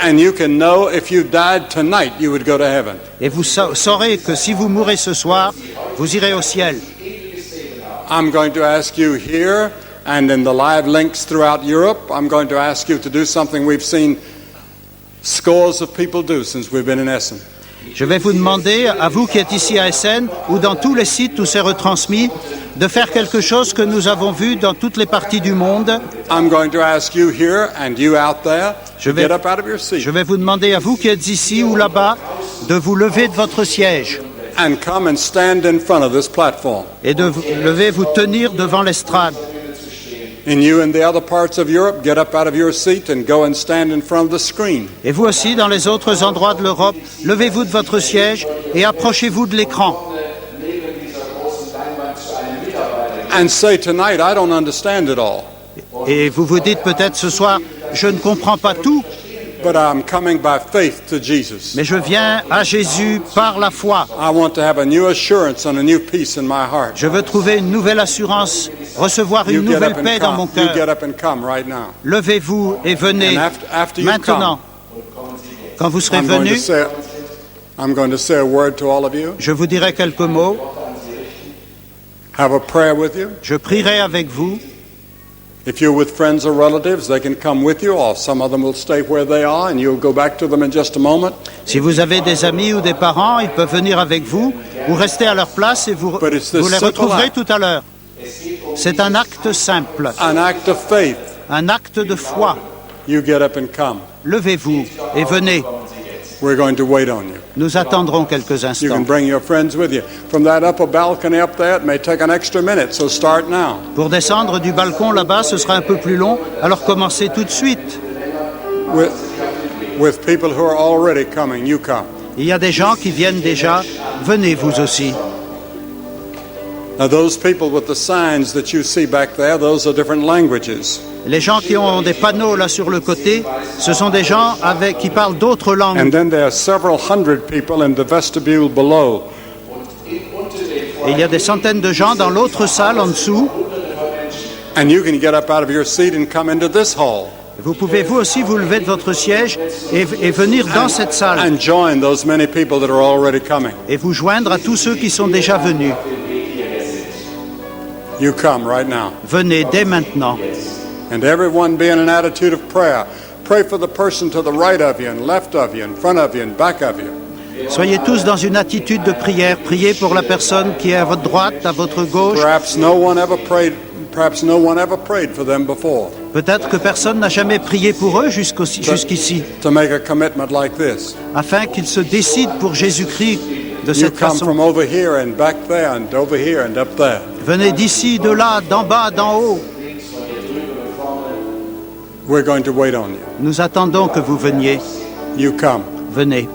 And you can know if you died tonight, you would go to heaven. Et vous saurez que si vous mourrez ce soir, vous irez au ciel. I'm going to ask you here and in the live links throughout Europe, I'm going to ask you to do something we've seen scores of people do since we've been in Essen. Je vais vous demander, à vous qui êtes ici à Essen, ou dans tous les sites où c'est retransmis, de faire quelque chose que nous avons vu dans toutes les parties du monde. I'm going to ask you here and you out there to vais- get up out of your seat Je vais vous demander, à vous qui êtes ici ou là-bas, de vous lever de votre siège and come and stand in front of this platform. et de vous lever, vous tenir devant l'estrade. And you in the other parts of Europe, get up out of your seat and go and stand in front of the screen. Et vous aussi, dans les autres endroits de l'Europe, levez-vous de votre siège et approchez-vous de l'écran. and say tonight, I don't understand it all, Et vous vous dites peut-être ce soir, je ne comprends pas tout, but I'm coming by faith to Jesus. mais je viens à Jésus par la foi. I want to have a new assurance and a new peace in my heart. Je veux trouver une nouvelle assurance, recevoir You une get nouvelle up and paix dans mon come. You cœur. get up and come right now. Levez-vous et venez And after you maintenant. Quand vous serez I'm going to venus, say, I'm going to say a word to all of you. je vous dirai quelques mots, Have a prayer with you. je prierai avec vous. If you're with friends or relatives, they can come with you, or some of them will stay where they are, and you'll go back to them in just a moment. Si vous avez des amis ou des parents, ils peuvent venir avec vous ou rester à leur place et vous But it's this les simple retrouverez act. tout à l'heure. C'est un acte simple, An act of faith. un acte de foi. You get up and come. Levez-vous et venez. We're going to wait on you. Nous attendrons quelques You instants. can bring your friends with you. From that upper balcony up there, it may take an extra minute, so start now. Pour descendre du balcon là-bas, ce sera un peu plus long, alors commencez tout de suite. With people who are already coming, you come. Il y a des gens qui viennent déjà, venez vous aussi. Now, those people with the signs that you see back there, those are different languages. Les gens qui ont des panneaux là sur le côté, ce sont des gens qui parlent d'autres langues. And then there are several hundred people in the vestibule below. Et il y a des centaines de gens dans l'autre salle en dessous. And you can get up out of your seat and come into this hall Vous pouvez vous aussi vous lever de votre siège et venir dans cette salle and join those many people that are already coming. et vous joindre à tous ceux qui sont déjà venus. You come right now. Venez dès maintenant. And everyone be in an attitude of prayer. Pray for the person to the right of you and left of you, in front of you and back of you. Soyez tous dans une attitude de prière. Priez pour la personne qui est à votre droite, à votre gauche. Perhaps no one ever prayed for them before. Peut-être que personne n'a jamais prié pour eux jusqu'ici, To make a commitment like this. afin qu'ils se décident pour Jésus-Christ de You cette come façon. from over here and back there and over here and up there. Venez d'ici, de là, d'en bas, d'en haut. We're going to wait on you. Nous attendons que vous veniez. You come. Venez.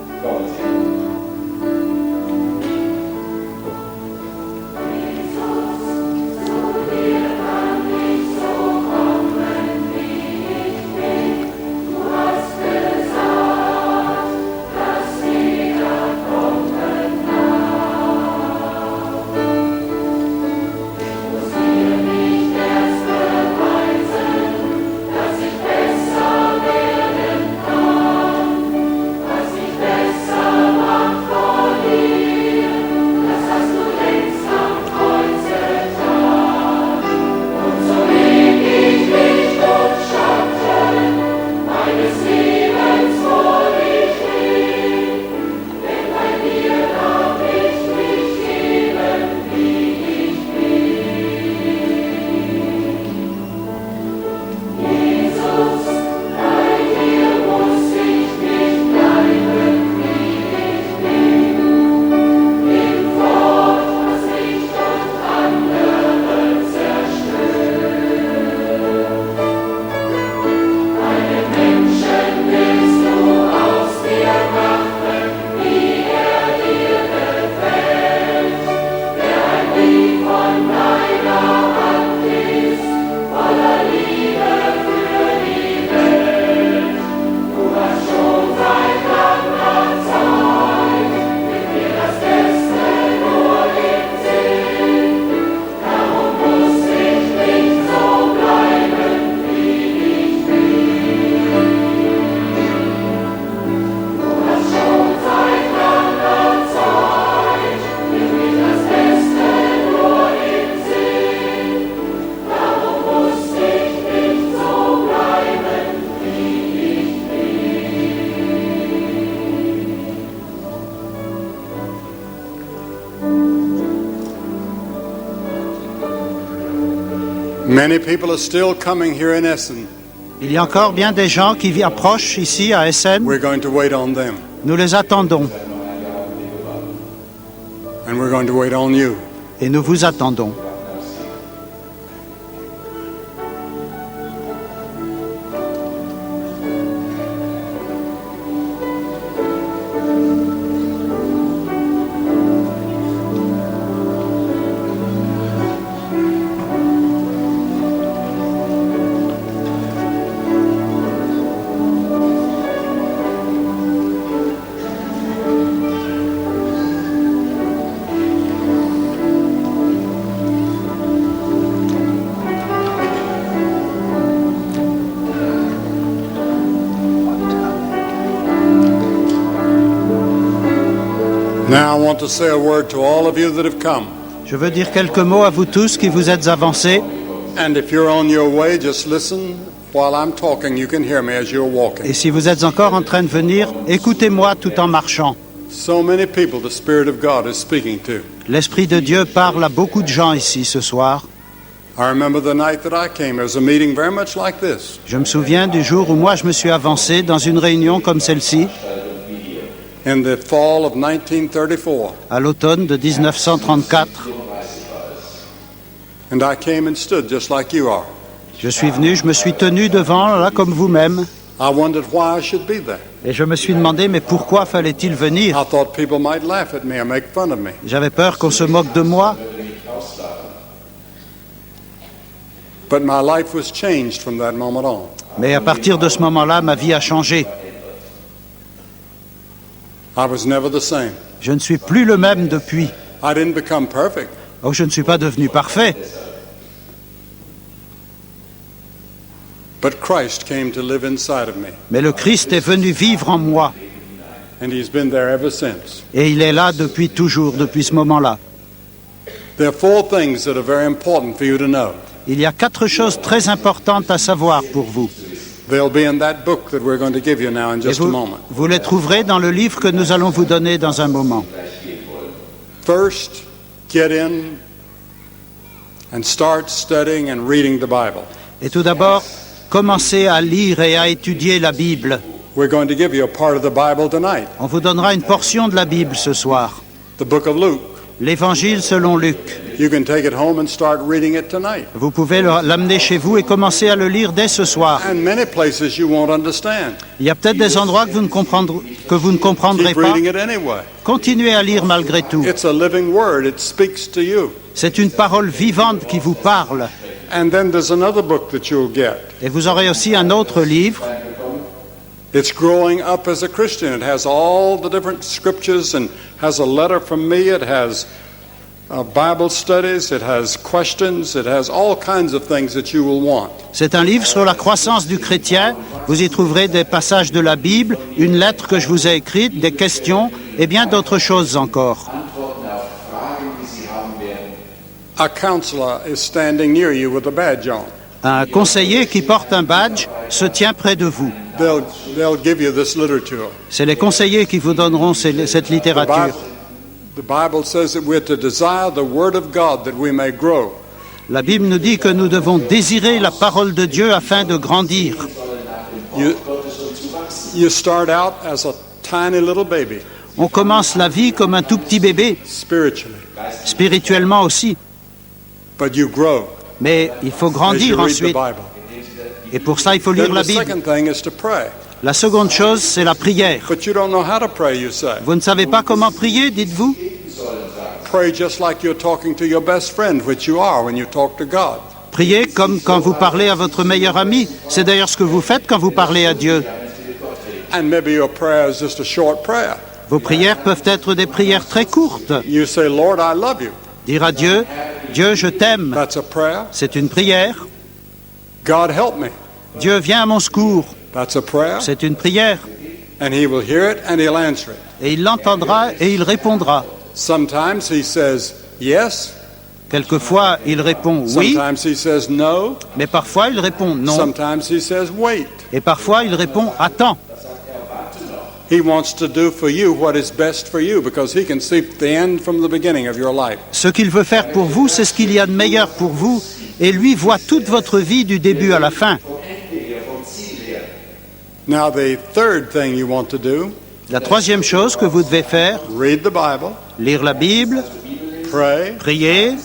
Many people are still coming here in Essen. Il y a encore bien des gens qui approchent ici à Essen. We're going to wait on them. Nous les attendons And we're going to wait on you. et nous vous attendons. Now I want to say a word to all of you that have come. Je veux dire quelques mots à vous tous qui vous êtes avancés. And if you're on your way, just listen while I'm talking. You can hear me as you're walking. Et si vous êtes encore en train de venir, écoutez-moi tout en marchant. So many people the Spirit of God is speaking to. L'Esprit de Dieu parle à beaucoup de gens ici ce soir. I remember the night that I came. There was a meeting very much like this. Je me souviens du jour où moi je me suis avancé dans une réunion comme celle-ci, In the fall of 1934. à l'automne de 1934. And I came and stood just like you are. Je suis venu, je me suis tenu devant, là comme vous-même, I wondered why I should be there. et je me suis demandé, mais pourquoi fallait-il venir? I thought people might laugh at me or make fun of me. J'avais peur qu'on se moque de moi, But my life was changed from that moment on. mais à partir de ce moment-là, ma vie a changé. I was never the same. Je ne suis plus le même depuis. I didn't become perfect. Oh, je ne suis pas devenu parfait, But Christ came to live inside of me. mais le Christ est venu vivre en moi, And he's been there ever since. et il est là depuis toujours, depuis ce moment-là. There are four things that are very important for you to know. Il y a 4 choses très importantes à savoir pour vous. They'll be in that book that we're going to give you now in Et just a vous, moment. vous les trouverez dans le livre que nous allons vous donner dans un moment. First, get in and start studying and reading the Bible. Et tout d'abord, commencez à lire et à étudier la Bible. We're going to give you a part of the Bible tonight, On vous donnera une portion de la Bible ce soir, the book of Luke. l'Évangile selon Luc. You can take it home and start reading it tonight. Vous pouvez l'amener chez vous et commencer à le lire dès ce soir. And many places you won't understand. Il y a peut-être des endroits que vous ne comprendrez Keep pas. reading it anyway. Continuez à lire malgré tout. It's a living word. It speaks to you. C'est une parole vivante qui vous parle. And then there's another book that you'll get. Et vous aurez aussi un autre livre. It's Growing Up as a Christian. It has all the different scriptures and has a letter from me. It has Bible studies. It has questions. It has all kinds of things that you will want. C'est un livre sur la croissance du chrétien. Vous y trouverez des passages de la Bible, une lettre que je vous ai écrite, des questions et bien d'autres choses encore. A counselor is standing near you with a badge on. Un conseiller qui porte un badge se tient près de vous. They'll give you this literature. C'est les conseillers qui vous donneront cette littérature. The Bible says that we're to desire the Word of God that we may grow. La Bible nous dit que nous devons désirer la parole de Dieu afin de grandir. You start out as a tiny little baby, On commence la vie comme un tout petit bébé, spiritually, spirituellement aussi. but you grow Mais il faut as you grandir read the ensuite. Bible. Et pour ça, il faut lire Then la the Bible. second thing is to pray. La seconde chose, c'est la prière. But you don't know how to pray, you say. Vous ne savez pas comment prier, dites-vous? Pray just like you're talking to your best friend, which you are when you talk to God. Priez comme quand vous parlez à votre meilleur ami. C'est d'ailleurs ce que vous faites quand vous parlez à Dieu. And maybe your prayer is just a short prayer. Vos prières peuvent être des prières très courtes. You say, Lord, I love you. Dire à Dieu, Dieu, je t'aime. That's a prayer. C'est une prière. God, help me. Dieu, viens à mon secours. That's a prayer. C'est une prière. And he will hear it and he'll answer it. Et il l'entendra et il répondra. Sometimes he says yes. Quelquefois, il répond oui, Sometimes he says no. mais parfois il répond non. Sometimes he says wait. Et parfois, il répond attends. He wants to do for you what is best for you because he can see the end from the beginning of your life. Ce qu'il veut faire pour vous, c'est ce qu'il y a de meilleur pour vous. Et lui voit toute votre vie du début à la fin. Now the third thing you want to do, La troisième chose que vous devez faire, read the Bible, lire la Bible, pray, prier,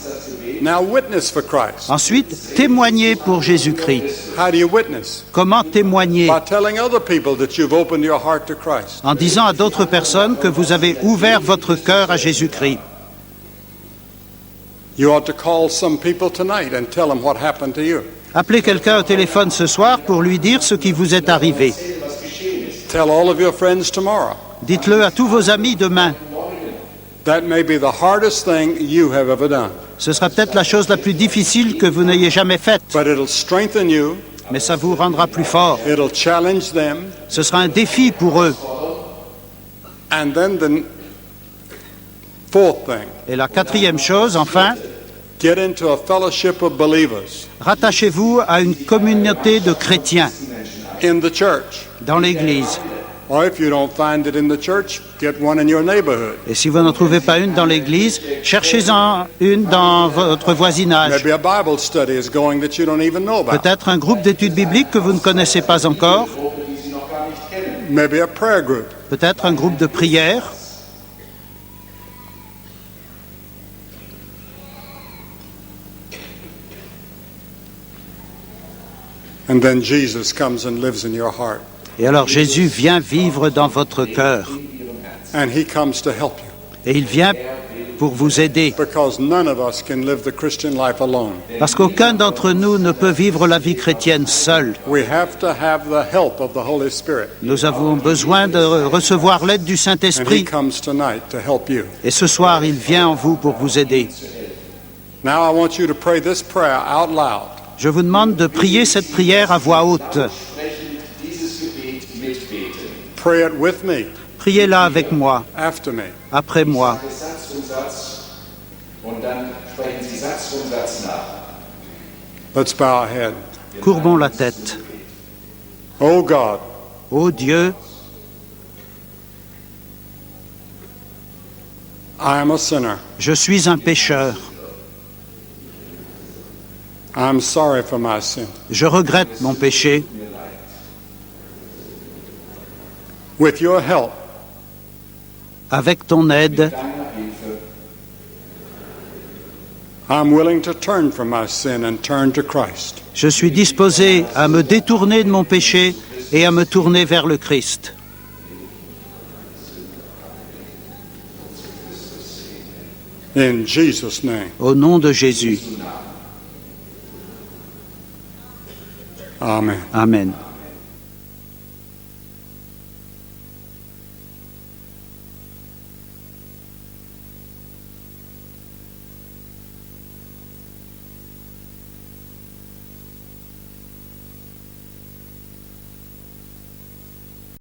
now witness for Christ. ensuite témoigner pour Jésus-Christ. How do you witness? Comment témoigner? By telling other people that you've opened your heart to Christ. En disant à d'autres personnes que vous avez ouvert votre cœur à Jésus-Christ. You ought to call some people tonight and tell them what happened to you. Appelez quelqu'un au téléphone ce soir pour lui dire ce qui vous est arrivé. Tell all of your friends tomorrow. Dites-le à tous vos amis demain. That may be the hardest thing you have ever done. Ce sera peut-être la chose la plus difficile que vous n'ayez jamais faite, But it'll strengthen you. mais ça vous rendra plus fort. It'll challenge them. Ce sera un défi pour eux. And then Fourth thing, Et la quatrième chose, enfin, get into a fellowship of believers rattachez-vous à une communauté de chrétiens in the church. dans l'Église. Or if you don't find it in the church, get one in your neighborhood. Et si vous n'en trouvez pas une dans l'Église, cherchez-en une dans votre voisinage. Maybe a Bible study is going that you don't even know about. Peut-être un groupe d'études bibliques que vous ne connaissez pas encore. Maybe a prayer group. Peut-être un groupe de prière. And then Jesus comes and lives in your heart. Et alors Jésus vient vivre dans votre cœur. And he comes to help you. Et il vient pour vous aider. Because none of us can live the Christian life alone. Parce qu'aucun d'entre nous ne peut vivre la vie chrétienne seul. We have to have the help of the Holy Spirit. Nous avons besoin de recevoir l'aide du And he Saint-Esprit. comes tonight to help you. Et ce soir, il vient en vous pour vous aider. Now I want you to pray this prayer out loud. Je vous demande de prier cette prière à voix haute. Pray it with me, Priez-la avec moi, after me. après moi. Satz um Satz und dann sprechen Sie Satz um Satz nach. Let's bow our head. Courbons la tête. Oh God, Ô Dieu, I am a sinner. je suis un pécheur. I'm sorry for my sin. Je regrette mon péché. With your help, Avec ton aide, I'm willing to turn from my sin and turn to Christ. je suis disposé à me détourner de mon péché et à me tourner vers le Christ. In Jesus' name, Au nom de Jésus. amen. Amen.